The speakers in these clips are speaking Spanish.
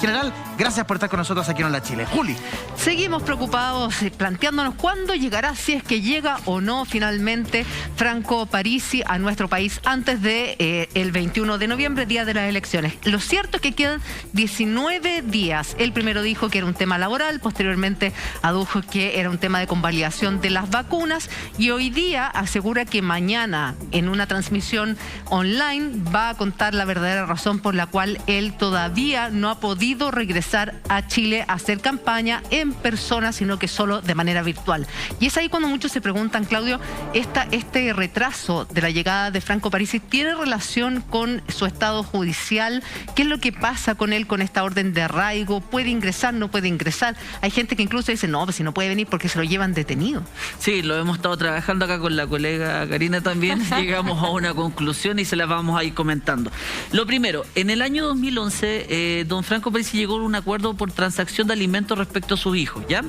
general. Gracias por estar con nosotros aquí en Hola Chile. Juli. Seguimos preocupados, planteándonos cuándo llegará, si es que llega o no finalmente Franco Parisi a nuestro país antes de el 21 de noviembre, día de las elecciones. Lo cierto es que quedan 19 días. Él primero dijo que era un tema laboral, posteriormente adujo que era un tema de convalidación de las vacunas y hoy día asegura que mañana en una transmisión online va a contar la verdadera razón por la cual él todavía no ha podido regresar a Chile a hacer campaña en persona, sino que solo de manera virtual. Y es ahí cuando muchos se preguntan, Claudio, este retraso de la llegada de Franco Parisi ¿tiene relación con su estado judicial? ¿Qué es lo que pasa con él con esta orden de arraigo? ¿Puede ingresar, no puede ingresar? Hay gente que incluso dice, no, pues si no puede venir porque se lo llevan detenido. Sí, lo hemos estado trabajando acá con la colega Karina también. Llegamos a una conclusión y se la vamos a ir comentando. Lo primero, en el año 2011, don Franco Parisi llegó a un acuerdo por transacción de alimentos respecto a sus hijos, ¿ya?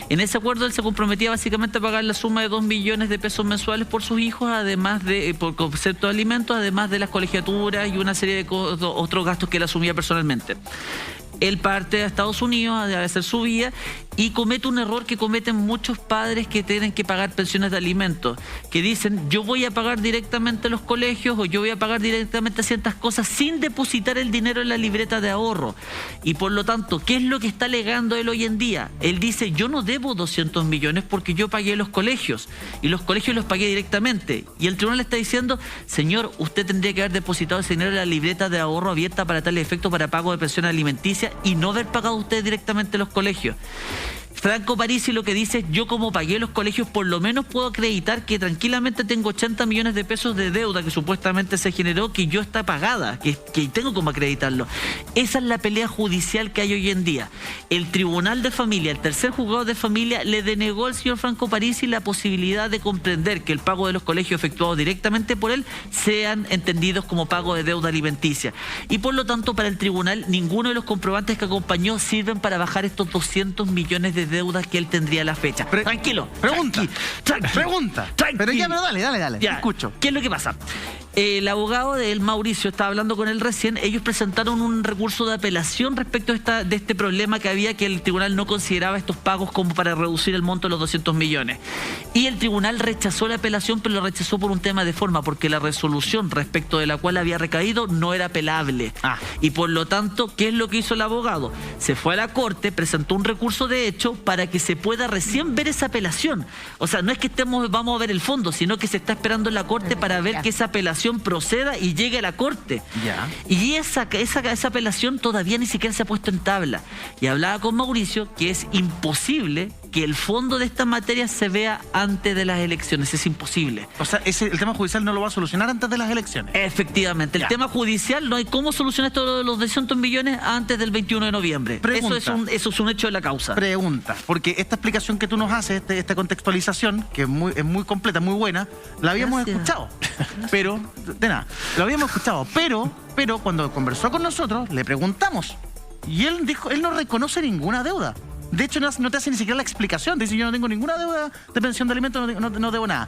En ese acuerdo él se comprometía básicamente a pagar la suma de 2 millones de pesos mensuales por sus hijos, además de, por concepto de alimentos, además de las colegiaturas y una serie de otros gastos que él asumía personalmente. Él parte a Estados Unidos a hacer su vida y comete un error que cometen muchos padres que tienen que pagar pensiones de alimentos, que dicen, yo voy a pagar directamente los colegios o yo voy a pagar directamente ciertas cosas sin depositar el dinero en la libreta de ahorro. Y por lo tanto, ¿qué es lo que está alegando él hoy en día? Él dice, yo no debo 200 millones porque yo pagué los colegios y los colegios los pagué directamente. Y el tribunal le está diciendo, señor, usted tendría que haber depositado ese dinero en la libreta de ahorro abierta para tal efecto para pago de pensión alimenticia y no haber pagado usted directamente los colegios. Franco Parisi lo que dice es, yo como pagué los colegios por lo menos puedo acreditar que tranquilamente tengo 80 millones de pesos de deuda que supuestamente se generó, que yo está pagada, que tengo como acreditarlo. Esa es la pelea judicial que hay hoy en día. El Tribunal de Familia, el tercer juzgado de familia, le denegó al señor Franco Parisi la posibilidad de comprender que el pago de los colegios efectuado directamente por él sean entendidos como pago de deuda alimenticia. Y por lo tanto, para el tribunal, ninguno de los comprobantes que acompañó sirven para bajar estos 200 millones de deudas que él tendría a la fecha. Tranquilo. Pregunta. Pero ya, pero dale. Ya, escucho. ¿Qué es lo que pasa? El abogado de él, Mauricio, estaba hablando con él recién. Ellos presentaron un recurso de apelación respecto de este problema que había, que el tribunal no consideraba estos pagos como para reducir el monto de los 200 millones. Y el tribunal rechazó la apelación, pero lo rechazó por un tema de forma, porque la resolución respecto de la cual había recaído no era apelable. Y por lo tanto, ¿qué es lo que hizo el abogado? Se fue a la corte, presentó un recurso de hecho para que se pueda recién ver esa apelación. O sea, no es que vamos a ver el fondo, sino que se está esperando en la corte para ver que esa apelación proceda y llegue a la corte. Y esa apelación todavía ni siquiera se ha puesto en tabla. Y hablaba con Mauricio que es imposible que el fondo de esta materia se vea antes de las elecciones. Es imposible. O sea, el tema judicial no lo va a solucionar antes de las elecciones. Efectivamente. El tema judicial no hay cómo solucionar esto de los 200 millones antes del 21 de noviembre. Eso es un hecho de la causa. Pregunta, porque esta explicación que tú nos haces, esta contextualización, que es muy completa, muy buena, la habíamos escuchado. Pero, de nada, lo habíamos escuchado. Pero cuando conversó con nosotros, le preguntamos. Y él dijo, él no reconoce ninguna deuda. De hecho, no te hace ni siquiera la explicación. Dice, yo no tengo ninguna deuda de pensión de alimentos, no debo nada.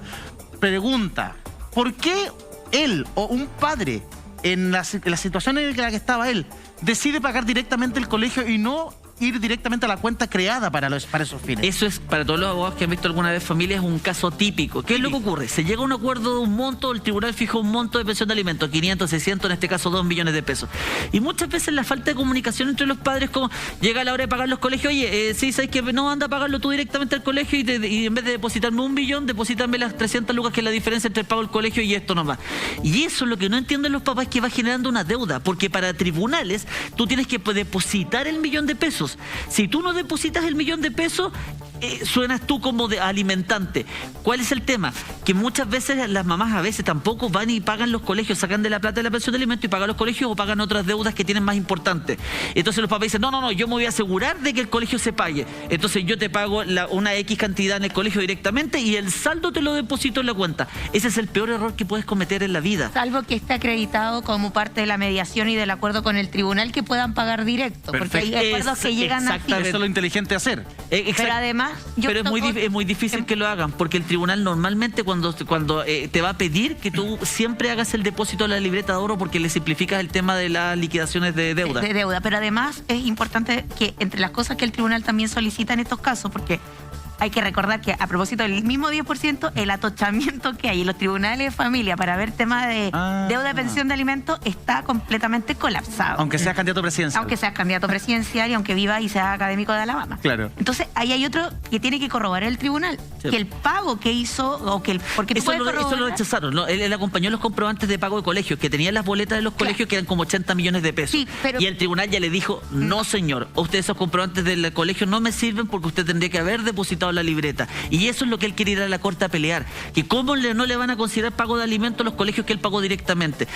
Pregunta, ¿por qué él o un padre, en la situación en la que estaba él, decide pagar directamente el colegio y no ir directamente a la cuenta creada para esos fines? Eso es, para todos los abogados que han visto alguna vez familias, es un caso típico. ¿Qué es lo que ocurre? Se llega a un acuerdo de un monto, el tribunal fijó un monto de pensión de alimentos, 500, 600, en este caso 2 millones de pesos. Y muchas veces la falta de comunicación entre los padres, como llega la hora de pagar los colegios, oye, sí, ¿sabes que no anda a pagarlo tú directamente al colegio y en vez de depositarme 1 millón, depositarme las 300 lucas, que es la diferencia entre el pago del colegio y esto nomás? Y eso es lo que no entienden los papás, que va generando una deuda, porque para tribunales tú tienes que depositar el 1 millón de pesos. Si tú no depositas el 1 millón de pesos, suenas tú como de alimentante. ¿Cuál es el tema? Que muchas veces las mamás a veces tampoco van y pagan los colegios, sacan de la plata de la pensión de alimentos y pagan los colegios o pagan otras deudas que tienen más importantes. Entonces los papás dicen, no, yo me voy a asegurar de que el colegio se pague. Entonces yo te pago una X cantidad en el colegio directamente y el saldo te lo deposito en la cuenta. Ese es el peor error que puedes cometer en la vida. Salvo que esté acreditado como parte de la mediación y del acuerdo con el tribunal que puedan pagar directo. Perfecto. Porque hay acuerdos que llegan así. Eso es lo inteligente hacer. Pero además Pero es muy difícil que lo hagan, porque el tribunal normalmente cuando te va a pedir que tú siempre hagas el depósito de la libreta de ahorro, porque le simplificas el tema de las liquidaciones de deuda. De deuda, pero además es importante que entre las cosas que el tribunal también solicita en estos casos, porque hay que recordar que a propósito del mismo 10%, el atochamiento que hay en los tribunales de familia para ver temas de deuda de pensión de alimentos está completamente colapsado. Aunque seas candidato presidencial. Aunque seas candidato presidencial y aunque viva y sea académico de Alabama. Claro. Entonces, ahí hay otro que tiene que corroborar el tribunal. Sí. Que el pago que hizo, porque eso lo rechazaron, ¿no? Él acompañó los comprobantes de pago de colegios, que tenían las boletas de los colegios, que eran como 80 millones de pesos. Sí, pero... Y el tribunal ya le dijo, no señor, ustedes esos comprobantes del colegio no me sirven porque usted tendría que haber depositado la libreta. Y eso es lo que él quiere ir a la corte a pelear. Que cómo no le van a considerar pago de alimentos a los colegios que él pagó directamente.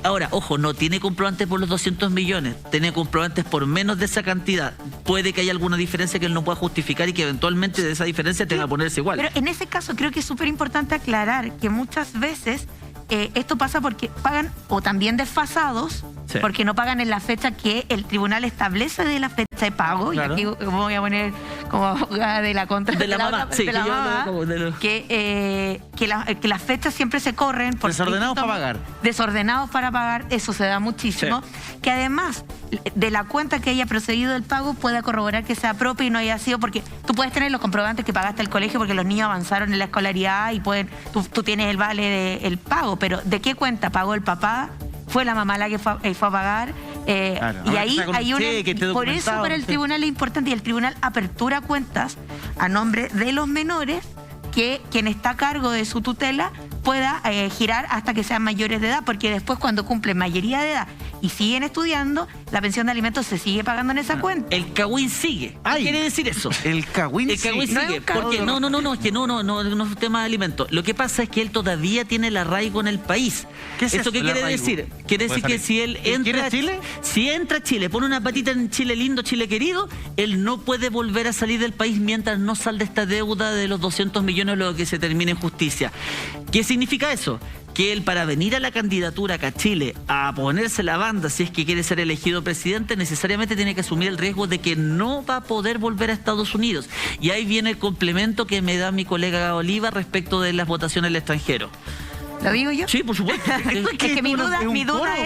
Ahora, ojo, no tiene comprobantes por los 200 millones, tiene comprobantes por menos de esa cantidad. Puede que haya alguna diferencia que él no pueda justificar y que eventualmente de esa diferencia tenga que ponerse igual. Pero en ese caso creo que es súper importante aclarar que muchas veces esto pasa porque pagan o también desfasados, sí, porque no pagan en la fecha que el tribunal establece de la fecha de pago. Claro. Y aquí me voy a poner como abogada de la contra de la mamá, sí, que las fechas siempre se corren por desordenados para pagar. Desordenados para pagar, eso se da muchísimo. Sí. Que además de la cuenta que haya procedido el pago pueda corroborar que sea propio y no haya sido, porque tú puedes tener los comprobantes que pagaste el colegio porque los niños avanzaron en la escolaridad y tú tienes el vale del pago, pero ¿de qué cuenta pagó el papá? Fue la mamá la que fue a pagar. Claro. Y ahí hay una... Por eso para el tribunal es importante, y el tribunal apertura cuentas a nombre de los menores, que quien está a cargo de su tutela pueda girar hasta que sean mayores de edad, porque después cuando cumplen mayoría de edad y siguen estudiando, la pensión de alimentos se sigue pagando en esa cuenta. El cagüín sigue. ¿Qué quiere decir eso? El cagüín sigue. Porque no, es que no es un tema de alimentos. Lo que pasa es que él todavía tiene el arraigo en el país. ¿Qué es ¿Eso qué quiere decir? Quiere decir que si él entra a Chile, si entra a Chile, pone una patita en Chile lindo, Chile querido, él no puede volver a salir del país mientras no salde esta deuda de los 200 millones, lo que se termine en justicia. ¿Qué significa eso? Que él, para venir a la candidatura acá a Chile a ponerse la banda, si es que quiere ser elegido presidente, necesariamente tiene que asumir el riesgo de que no va a poder volver a Estados Unidos. Y ahí viene el complemento que me da mi colega Oliva respecto de las votaciones al extranjero. ¿Lo digo yo? Sí, por supuesto. Es que mi duda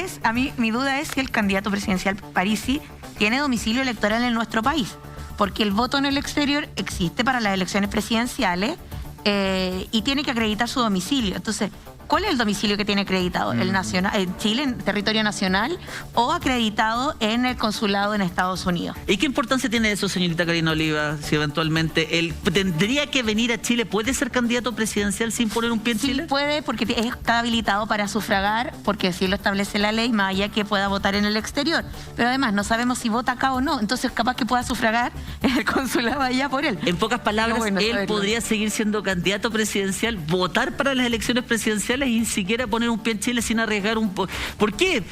es si el candidato presidencial Parisi tiene domicilio electoral en nuestro país, porque el voto en el exterior existe para las elecciones presidenciales y tiene que acreditar su domicilio. Entonces, ¿cuál es el domicilio que tiene acreditado? ¿El nacional, en Chile, en territorio nacional, o acreditado en el consulado en Estados Unidos? ¿Y qué importancia tiene eso, señorita Karina Oliva, si eventualmente él tendría que venir a Chile? ¿Puede ser candidato presidencial sin poner un pie en Chile? Sí, puede, porque está habilitado para sufragar, porque así lo establece la ley, más allá que pueda votar en el exterior. Pero además, no sabemos si vota acá o no, entonces capaz que pueda sufragar en el consulado allá por él. En pocas palabras, él podría seguir siendo candidato presidencial, votar para las elecciones presidenciales y ni siquiera poner un pie en Chile sin arriesgar un... ¿Por qué?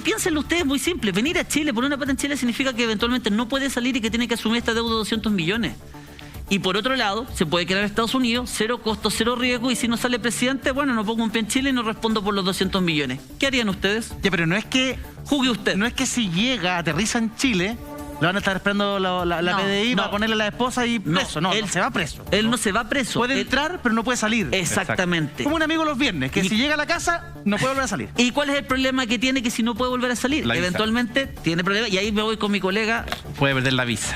Piénsenlo ustedes, muy simple. Venir a Chile, poner una pata en Chile significa que eventualmente no puede salir y que tiene que asumir esta deuda de 200 millones. Y por otro lado, se puede quedar en Estados Unidos, cero costo, cero riesgo, y si no sale presidente, bueno, no pongo un pie en Chile y no respondo por los 200 millones. ¿Qué harían ustedes? Ya, pero no es que... Juzgue usted. No es que si llega, aterriza en Chile... Le van a estar esperando la PDI para ponerle a la esposa y preso. No, él se va preso. Él no se va preso. Puede entrar, pero no puede salir. Exactamente. Como un amigo los viernes, que si llega a la casa, no puede volver a salir. ¿Y cuál es el problema que tiene que si no puede volver a salir? Eventualmente tiene problemas, y ahí me voy con mi colega. Puede perder la visa.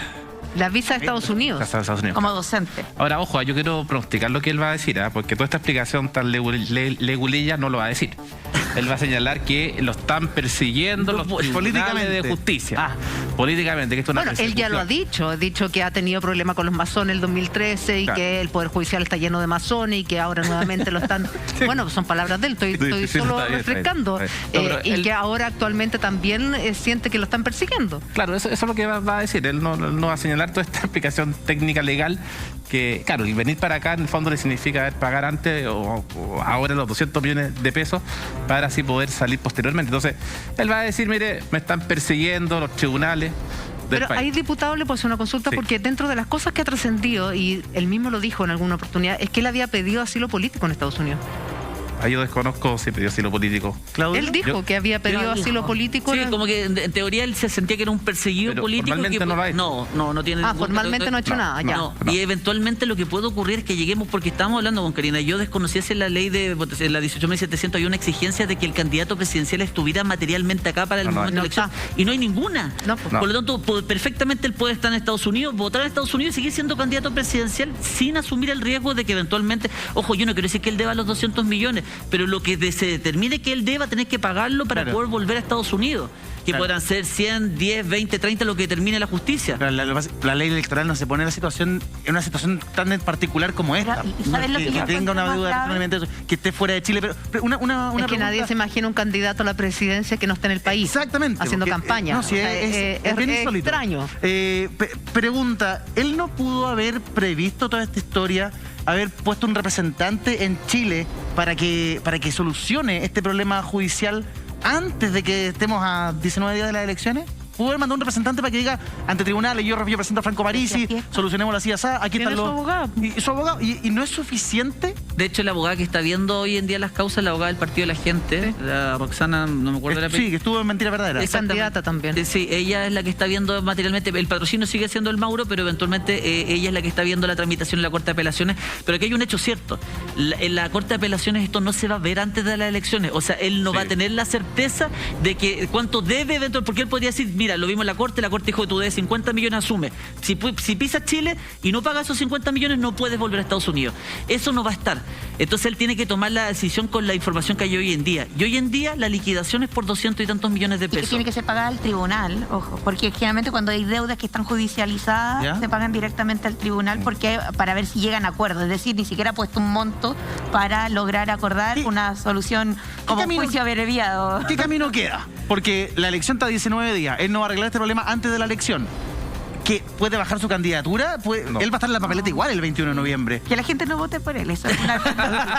La visa de Estados Unidos. Como docente. Ahora, ojo, yo quiero pronosticar lo que él va a decir, porque toda esta explicación tan legulilla no lo va a decir. Él va a señalar que lo están persiguiendo los tribunales de justicia. Políticamente, que esto es una él ya lo ha dicho que ha tenido problemas con los masones en el 2013 y que el Poder Judicial está lleno de masones y que ahora nuevamente lo están... Bueno, son palabras de él, estoy solo refrescando. Y que ahora actualmente también siente que lo están persiguiendo. Claro, eso es lo que va a decir. Él no va a señalar toda esta explicación técnica legal que, claro, y venir para acá en el fondo le significa pagar antes o ahora los 200 millones de pesos para así poder salir posteriormente. Entonces, él va a decir, mire, me están persiguiendo los tribunales. Pero ahí, diputado, le puedo hacer una consulta, porque dentro de las cosas que ha trascendido, y él mismo lo dijo en alguna oportunidad, es que él había pedido asilo político en Estados Unidos. Ahí yo desconozco si pidió asilo político. Claudio. Él dijo que había pedido asilo político. Sí, como que en teoría él se sentía que era un perseguido Pero político. formalmente que, no lo ha hecho. no tiene ningún- Formalmente no ha hecho nada, ya. No. Y eventualmente lo que puede ocurrir es que lleguemos, porque estábamos hablando con Karina, yo desconociese la ley de en la 18.700, hay una exigencia de que el candidato presidencial estuviera materialmente acá para el momento de no elección. está. Y no hay ninguna. No, pues. Por lo tanto, perfectamente él puede estar en Estados Unidos, votar en Estados Unidos y seguir siendo candidato presidencial sin asumir el riesgo de que eventualmente, ojo, yo no quiero decir que él deba los 200 millones, pero lo que se determine que él deba, tener que pagarlo para poder volver a Estados Unidos. Que podrán ser 100, 10, 20, 30, lo que determine la justicia. Pero la ley electoral no se pone en una situación tan en particular como esta. ¿Y sabes lo que yo tenga una encuentro deuda más personalmente, que esté fuera de Chile. Pero una Es que pregunta. nadie se imagina un candidato a la presidencia que no esté en el país. Exactamente. Haciendo porque, campaña. no, sí, O sea, es bien insólito. extraño. Pregunta, ¿él no pudo haber previsto toda esta historia, haber puesto un representante en Chile para que solucione este problema judicial antes de que estemos a 19 días de las elecciones? ¿Pudo haber mandado un representante para que diga ante tribunales, yo presento a Franco Parisi, solucionemos así, aquí Tiene están su los... abogado. Y su abogado. ¿Y no es suficiente? De hecho, la abogada que está viendo hoy en día las causas, la abogada del Partido de la Gente, la Roxana, no me acuerdo de la Sí, que estuvo en Mentira Verdadera. Es candidata también. Sí, ella es la que está viendo materialmente, el patrocinio sigue siendo el Mauro, pero eventualmente ella es la que está viendo la tramitación en la Corte de Apelaciones. Pero aquí hay un hecho cierto, en la Corte de Apelaciones esto no se va a ver antes de las elecciones, o sea, él no va a tener la certeza de que cuánto debe eventualmente, porque él podría decir, mira, lo vimos en la Corte dijo que tú debes 50 millones, asume. Si pisas Chile y no pagas esos 50 millones, no puedes volver a Estados Unidos. Eso no va a estar. Entonces él tiene que tomar la decisión con la información que hay hoy en día. Y hoy en día la liquidación es por 200 y tantos millones de Y que pesos. tiene que ser pagada al tribunal, ojo, porque generalmente cuando hay deudas que están judicializadas, ¿Ya? se pagan directamente al tribunal porque para ver si llegan a acuerdos. Es decir, ni siquiera ha puesto un monto para lograr acordar una solución como camino- juicio abreviado. ¿Qué camino queda? Porque la elección está a 19 días. Él no va a arreglar este problema antes de la elección. ¿Que puede bajar su candidatura? No. Él va a estar en la papeleta igual el 21 de noviembre. Que la gente no vote por él, eso es una...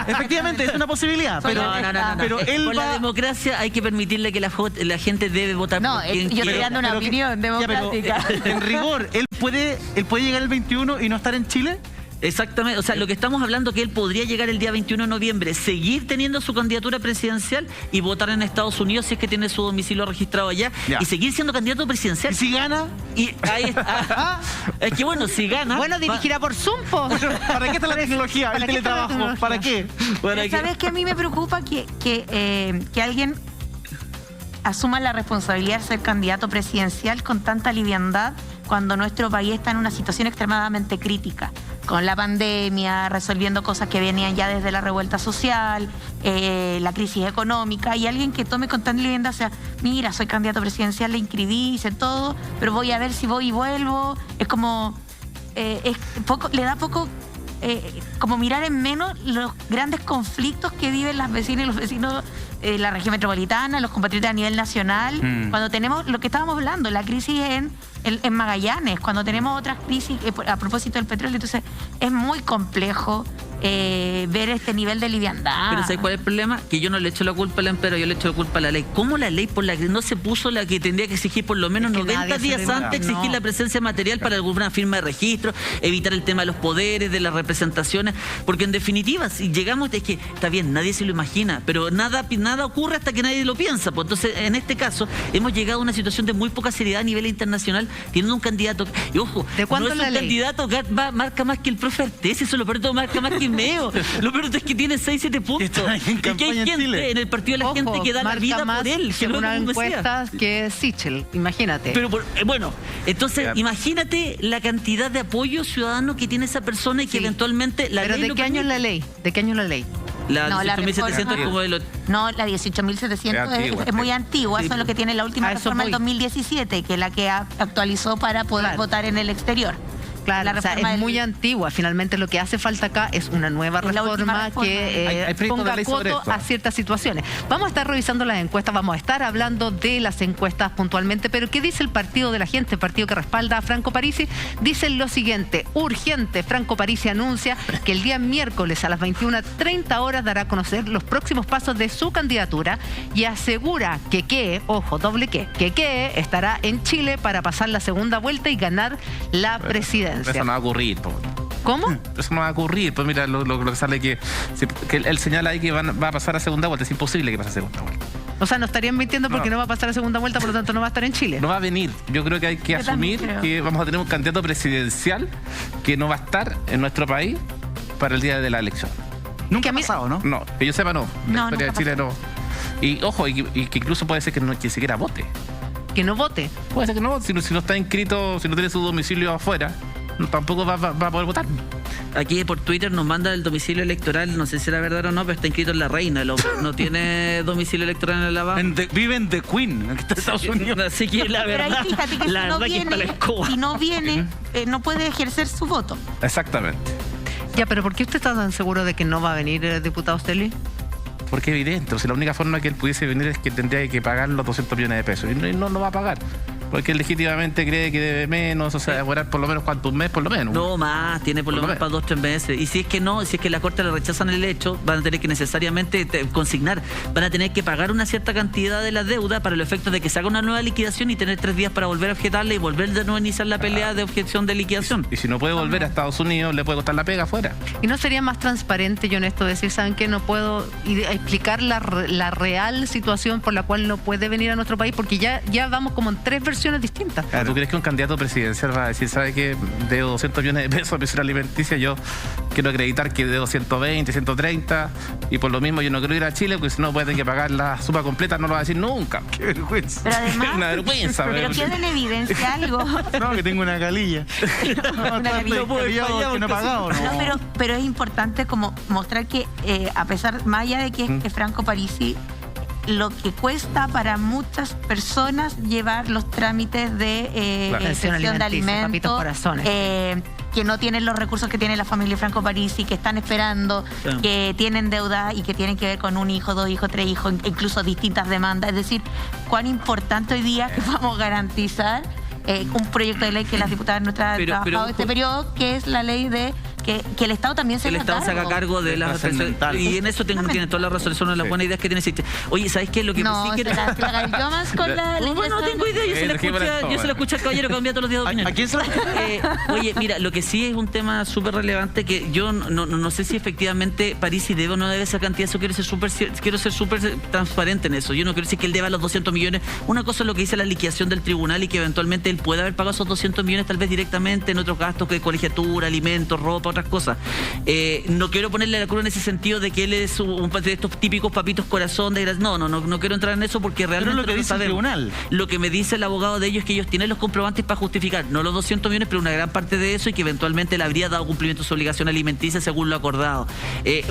Efectivamente, es una posibilidad. Soy Pero, honesta. pero él Por la va... democracia hay que permitirle que la gente debe votar No, por quien yo estoy quiera. dando una pero que- opinión ya, pero, democrática. en rigor, ¿él puede llegar el 21 y no estar en Chile? Exactamente, o sea, lo que estamos hablando es que él podría llegar el día 21 de noviembre, seguir teniendo su candidatura presidencial y votar en Estados Unidos si es que tiene su domicilio registrado allá Ya. y seguir siendo candidato presidencial. ¿Y si gana? Y ahí está. Es que bueno, si gana. Bueno, dirigirá por Zoom, po. ¿Para qué está la tecnología, el ¿Para qué está la teletrabajo? tecnología? ¿Para qué? Bueno, hay que- ¿Sabes qué? A mí me preocupa que alguien asuma la responsabilidad de ser candidato presidencial con tanta liviandad cuando nuestro país está en una situación extremadamente crítica, con la pandemia, resolviendo cosas que venían ya desde la revuelta social, la crisis económica, y alguien que tome con tanta liviandad, o sea, mira, soy candidato presidencial, le inscribí, hice todo, pero voy a ver si voy y vuelvo, es como, le da poco... como mirar en menos los grandes conflictos que viven las vecinas y los vecinos de la región metropolitana, los compatriotas a nivel nacional, cuando tenemos lo que estábamos hablando, la crisis en Magallanes, cuando tenemos otras crisis a propósito del petróleo, entonces es muy complejo ver este nivel de liviandad. Pero ¿sabes cuál es el problema? Que yo no le echo la culpa al empero, yo le echo la culpa a la ley. ¿Cómo la ley por la que no se puso la que tendría que exigir por lo menos Es que 90 nadie se días le- antes, exigir no. la presencia material para alguna firma de registro, evitar el tema de los poderes, de las representaciones? Porque en definitiva, si llegamos, es que está bien, nadie se lo imagina, pero nada ocurre hasta que nadie lo piensa. Pues entonces, en este caso, hemos llegado a una situación de muy poca seriedad a nivel internacional, teniendo un candidato, y ojo, ¿De cuánto no es es un la ley? candidato que marca más que el profe Artés, eso lo peor de todo, marca más que Meo. Lo peor es que tiene 6-7 puntos. está ahí en Y que hay campaña en gente Chile. en el partido de la Ojo, gente que da la marca vida más por él. Que según luego, las como decía. encuestas que Sichel, imagínate. Pero bueno, entonces Claro. imagínate la cantidad de apoyo ciudadano que tiene esa persona y que Sí. eventualmente la ¿Pero ley de lo qué año es la ley? ¿De qué año es la ley? La No, la 18.700 reforma- como de lo... No, la 18.700 Es antigua, es muy sí. antigua, Sí, eso es lo que tiene la última a eso reforma del voy. 2017, que es la que actualizó para poder Claro. votar en el exterior. Claro, La o sea, reforma es del- muy antigua. Finalmente lo que hace falta acá es una nueva Es la última reforma reforma. que Hay proyectos de ponga ley sobre coto esto. a ciertas situaciones. Vamos a estar revisando las encuestas, vamos a estar hablando de las encuestas puntualmente, pero ¿qué dice el Partido de la Gente, el partido que respalda a Franco Parisi? Dicen lo siguiente: urgente, Franco Parisi anuncia que el día miércoles a las 21:30 horas dará a conocer los próximos pasos de su candidatura y asegura que ojo, doble que estará en Chile para pasar la segunda vuelta y ganar la presidencia. Eso no va a ocurrir. ¿Cómo? Eso no va a ocurrir. Pues mira, lo que sale que él señala ahí que va a pasar a segunda vuelta. Es imposible que pase a segunda vuelta. O sea, no estarían mintiendo porque no va a pasar a segunda vuelta, por lo tanto no va a estar en Chile. No va a venir. Yo creo que hay que asumir que vamos a tener un candidato presidencial que no va a estar en nuestro país para el día de la elección. Nunca ha pasado, ¿no? No, que yo sepa no. No, La historia de Chile no. Y ojo, y que incluso puede ser que no ni siquiera vote. Que no vote. Puede ser que no, si no está inscrito, si no tiene su domicilio afuera, tampoco va a poder votar. Aquí por Twitter nos manda el domicilio electoral, no sé si era verdad o no, pero está inscrito en La Reina, no tiene domicilio electoral en Alabama. Vive en The Queen, en Estados Unidos. Así que la Pero verdad, ahí fíjate que la si no verdad que está la viene, escoba. si no viene, no puede ejercer su voto. Exactamente. Ya, pero ¿por qué usted está tan seguro de que no va a venir el diputado Stelly? Porque es evidente, o sea, la única forma que él pudiese venir es que tendría que pagar los 200 millones de pesos. Y no lo va a pagar. Porque él legítimamente cree que debe menos, o sea, demorar por lo menos cuánto, un mes por lo menos. No más, tiene por lo menos para 2-3 meses. Y si es que no, si es que la Corte le rechazan el hecho, van a tener que necesariamente consignar, van a tener que pagar una cierta cantidad de la deuda para el efecto de que se haga una nueva liquidación y tener 3 días para volver a objetarla y volver de nuevo a iniciar la pelea de objeción de liquidación. Y si no puede volver a Estados Unidos, le puede costar la pega afuera. ¿Y no sería más transparente y honesto decir, ¿saben qué? No puedo explicar la real situación por la cual no puede venir a nuestro país? Porque ya vamos como en 3 versiones distintas. ¿Tú crees que un candidato presidencial va a decir, ¿sabe qué? Debo 200 millones de pesos a pensión alimenticia, yo quiero acreditar que debo 120, 130, y por lo mismo yo no quiero ir a Chile, porque si no puede tener que pagar la suma completa, no lo va a decir nunca. Qué vergüenza. Pero además, Una vergüenza. pero queda en evidencia algo. No, que tengo una calilla. Una calilla. No puedo ir para allá porque no he pagado, ¿no? No, pero es importante como mostrar que a pesar, más allá de que es Franco Parisi, lo que cuesta para muchas personas llevar los trámites de Claro. pensión de Papitos alimentos, corazones. que no tienen los recursos que tiene la familia Franco Parisi, que están esperando, Claro. que tienen deuda y que tienen que ver con 1 hijo, 2 hijos, 3 hijos, incluso distintas demandas. Es decir, cuán importante hoy día que vamos a garantizar un proyecto de ley que las diputadas nuestras han trabajado este periodo, que es la ley de que el Estado también se El Estado se haga cargo de las Trascendental. y en eso tiene toda la razón, es una de las buenas ideas que tiene Existe. Oye, ¿sabes qué? Lo que No, sí se quiero... la hago más con la ley. Bueno, no tengo idea, yo se la escuché al caballero que cambia todos los días de opinión. ¿A quién se la... Oye, mira, lo que sí es un tema súper relevante que yo no sé si efectivamente Parisi debe o no debe esa cantidad. Eso quiero ser súper transparente en eso. Yo no quiero decir que él deba los 200 millones. Una cosa es lo que dice la liquidación del tribunal y que eventualmente él puede haber pagado esos 200 millones tal vez directamente en otros gastos que colegiatura, alimentos, ropa, otras cosas. No quiero ponerle la cruz en ese sentido de que él es un de estos típicos papitos corazón de no quiero entrar en eso porque realmente Pero es lo que no dice el sabemos. tribunal. Lo que me dice el abogado de ellos es que ellos tienen los comprobantes para justificar, no los 200 millones, pero una gran parte de eso y que eventualmente le habría dado cumplimiento a su obligación alimenticia según lo acordado.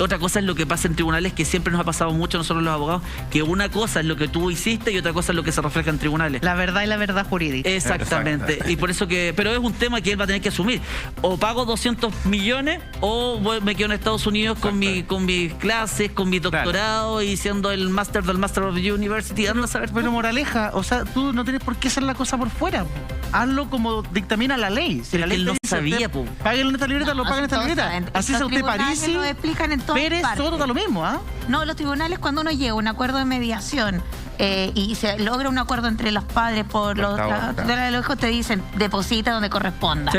Otra cosa es lo que pasa en tribunales, que siempre nos ha pasado mucho a nosotros los abogados, que una cosa es lo que tú hiciste y otra cosa es lo que se refleja en tribunales. La verdad y la verdad jurídica. Exactamente. Y por eso pero es un tema que él va a tener que asumir. O pago 200 millones o me quedo en Estados Unidos con mis clases, con mi doctorado y siendo el máster del Master of the University. Anda a saber. Pero moraleja, o sea, tú no tienes por qué hacer la cosa por fuera. Hazlo como dictamina la ley. Si la ley él te no dice, sabía, usted po. Páguenlo en esta libreta, lo pagan en esta todos libreta. saben. Así Los sea usted tribunales Parisi, lo explican en todas Pérez, partes. todo da lo mismo, ¿ah? No, los tribunales cuando uno llega a un acuerdo de mediación y se logra un acuerdo entre los padres por los Claro. tutela de los hijos, te dicen deposita donde corresponda.